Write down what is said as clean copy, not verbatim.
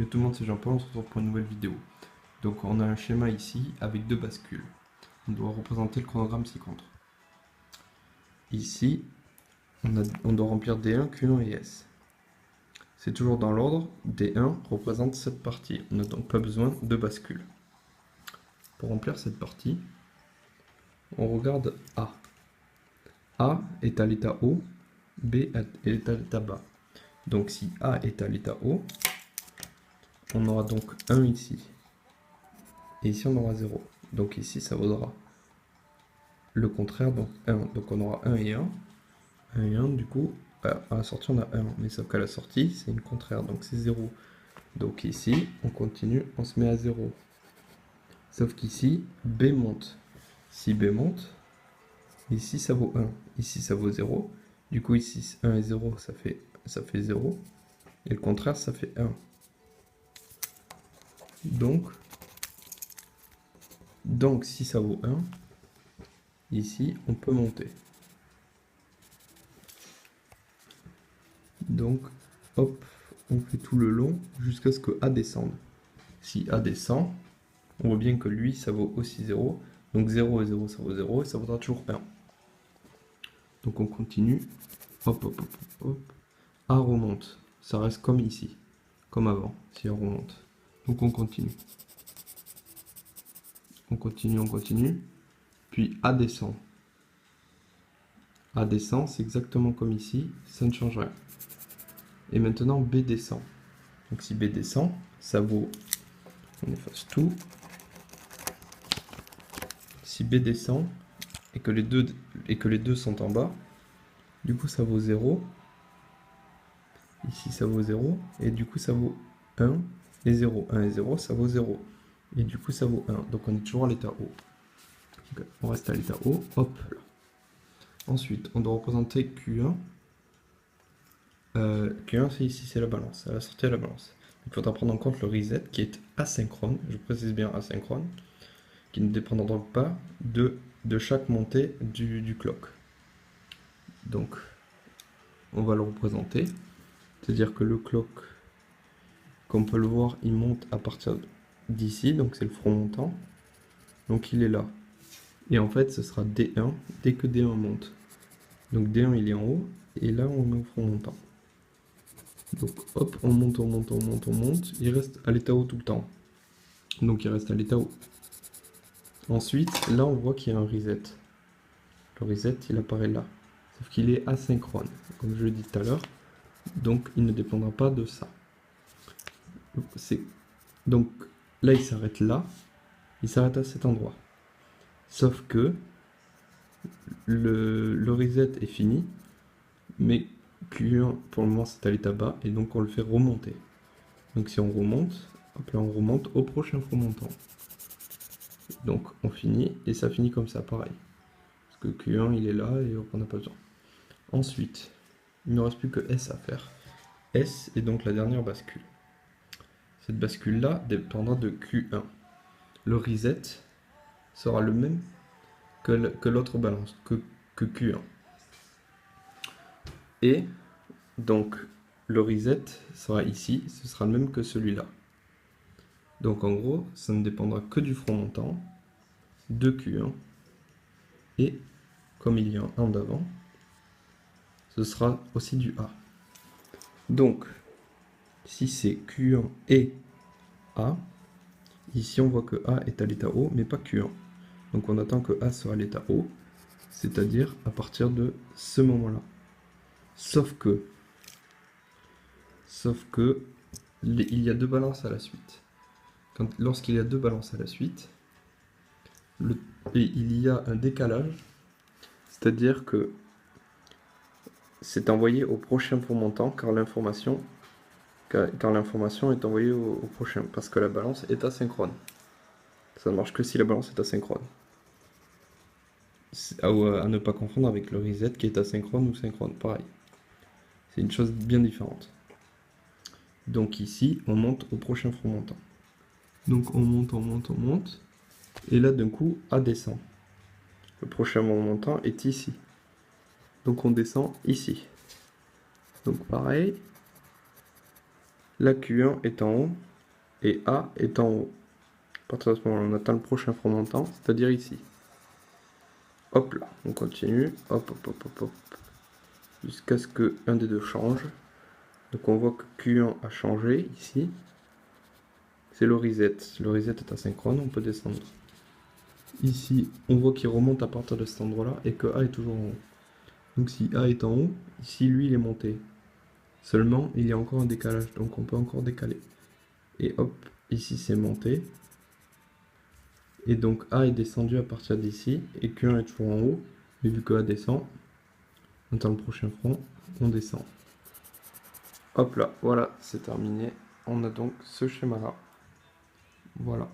Salut tout le monde, c'est Jean-Paul, on se retrouve pour une nouvelle vidéo. Donc on a un schéma ici avec deux bascules. On doit représenter le chronogramme ci-contre. Ici, on doit remplir D1, Q1 et S. C'est toujours dans l'ordre, D1 représente cette partie. On n'a donc pas besoin de bascule. Pour remplir cette partie, on regarde A. A est à l'état haut, B est à l'état bas. Donc si A est à l'état haut, on aura donc 1 ici. Et ici on aura 0. Donc ici ça vaudra le contraire, donc 1. Donc on aura 1 et 1. 1 et 1, du coup, à la sortie on a 1. Mais sauf qu'à la sortie, c'est une contraire, donc c'est 0. Donc ici, on continue, on se met à 0. Sauf qu'ici, B monte. Si B monte, ici ça vaut 1. Ici ça vaut 0. Du coup ici, 1 et 0, ça fait 0. Et le contraire, ça fait 1. Donc si ça vaut 1, ici, on peut monter. Donc, hop, on fait tout le long jusqu'à ce que A descende. Si A descend, on voit bien que lui, ça vaut aussi 0. Donc 0 et 0, ça vaut 0 et ça vaudra toujours 1. Donc on continue. Hop, hop, hop, hop, hop. A remonte. Ça reste comme ici, comme avant, si A remonte. Donc on continue. On continue, on continue. Puis A descend. A descend, c'est exactement comme ici, ça ne change rien. Et maintenant B descend. Donc si B descend, ça vaut... On efface tout. Si B descend et que les deux sont en bas, du coup ça vaut 0. Ici ça vaut 0. Et du coup ça vaut 1 et 0. 1 et 0, ça vaut 0. Et du coup ça vaut 1. Donc on est toujours à l'état haut. Donc, on reste à l'état haut. Hop là. Ensuite, on doit représenter Q1. Q1 c'est ici, c'est la balance. À la sortie à la balance. Il faudra prendre en compte le reset qui est asynchrone. Je précise bien asynchrone. Qui ne dépendra donc pas de chaque montée du clock. Donc, on va le représenter. C'est-à-dire que le clock, comme on peut le voir, il monte à partir d'ici, donc c'est le front montant. Donc il est là. Et en fait, ce sera D1 dès que D1 monte. Donc D1 il est en haut, et là on met au front montant. Donc hop, on monte, on monte, on monte, on monte. Il reste à l'état haut tout le temps. Donc il reste à l'état haut. Ensuite, là on voit qu'il y a un reset. Le reset, il apparaît là. Sauf qu'il est asynchrone, comme je l'ai dit tout à l'heure. Donc il ne dépendra pas de ça. Donc là, il s'arrête là. Il s'arrête à cet endroit. Sauf que le reset est fini. Mais Q1, pour le moment, c'est à l'état bas. Et donc on le fait remonter. Donc si on remonte, hop là, on remonte au prochain front montant. Donc on finit. Et ça finit comme ça, pareil. Parce que Q1, il est là et on n'a pas besoin. Ensuite, il ne reste plus que S à faire. S est donc la dernière bascule. Cette bascule-là dépendra de Q1. Le reset sera le même que l'autre balance, que Q1. Et donc le reset sera ici, ce sera le même que celui-là. Donc en gros, ça ne dépendra que du front montant, de Q1, et comme il y a un d'avant, ce sera aussi du A. Donc, si c'est Q1 et A, ici on voit que A est à l'état haut, mais pas Q1. Donc on attend que A soit à l'état haut, c'est-à-dire à partir de ce moment-là. Sauf que il y a deux balances à la suite. Lorsqu'il y a deux balances à la suite, il y a un décalage, c'est-à-dire que c'est envoyé au prochain front montant car l'information est envoyée au prochain, parce que la balance est asynchrone. Ça ne marche que si la balance est asynchrone. À ne pas confondre avec le reset qui est asynchrone ou synchrone, pareil. C'est une chose bien différente. Donc ici, on monte au prochain front montant. Donc on monte, on monte, on monte. Et là, d'un coup, A descend. Le prochain front montant est ici. Donc on descend ici. Donc pareil. La Q1 est en haut. et A est en haut. À partir de ce moment-là, on attend le prochain front montant, c'est-à-dire ici. Hop là, on continue, hop, hop, hop, hop, hop, jusqu'à ce que un des deux change. Donc on voit que Q1 a changé ici. C'est le reset. Le reset est asynchrone, on peut descendre. Ici, on voit qu'il remonte à partir de cet endroit-là et que A est toujours en haut. Donc si A est en haut, ici lui il est monté. Seulement, il y a encore un décalage, donc on peut encore décaler. Et hop, ici c'est monté. Et donc A est descendu à partir d'ici, et Q1 est toujours en haut. Mais vu que A descend, on attend le prochain front, on descend. Hop là, voilà, c'est terminé. On a donc ce schéma-là. Voilà.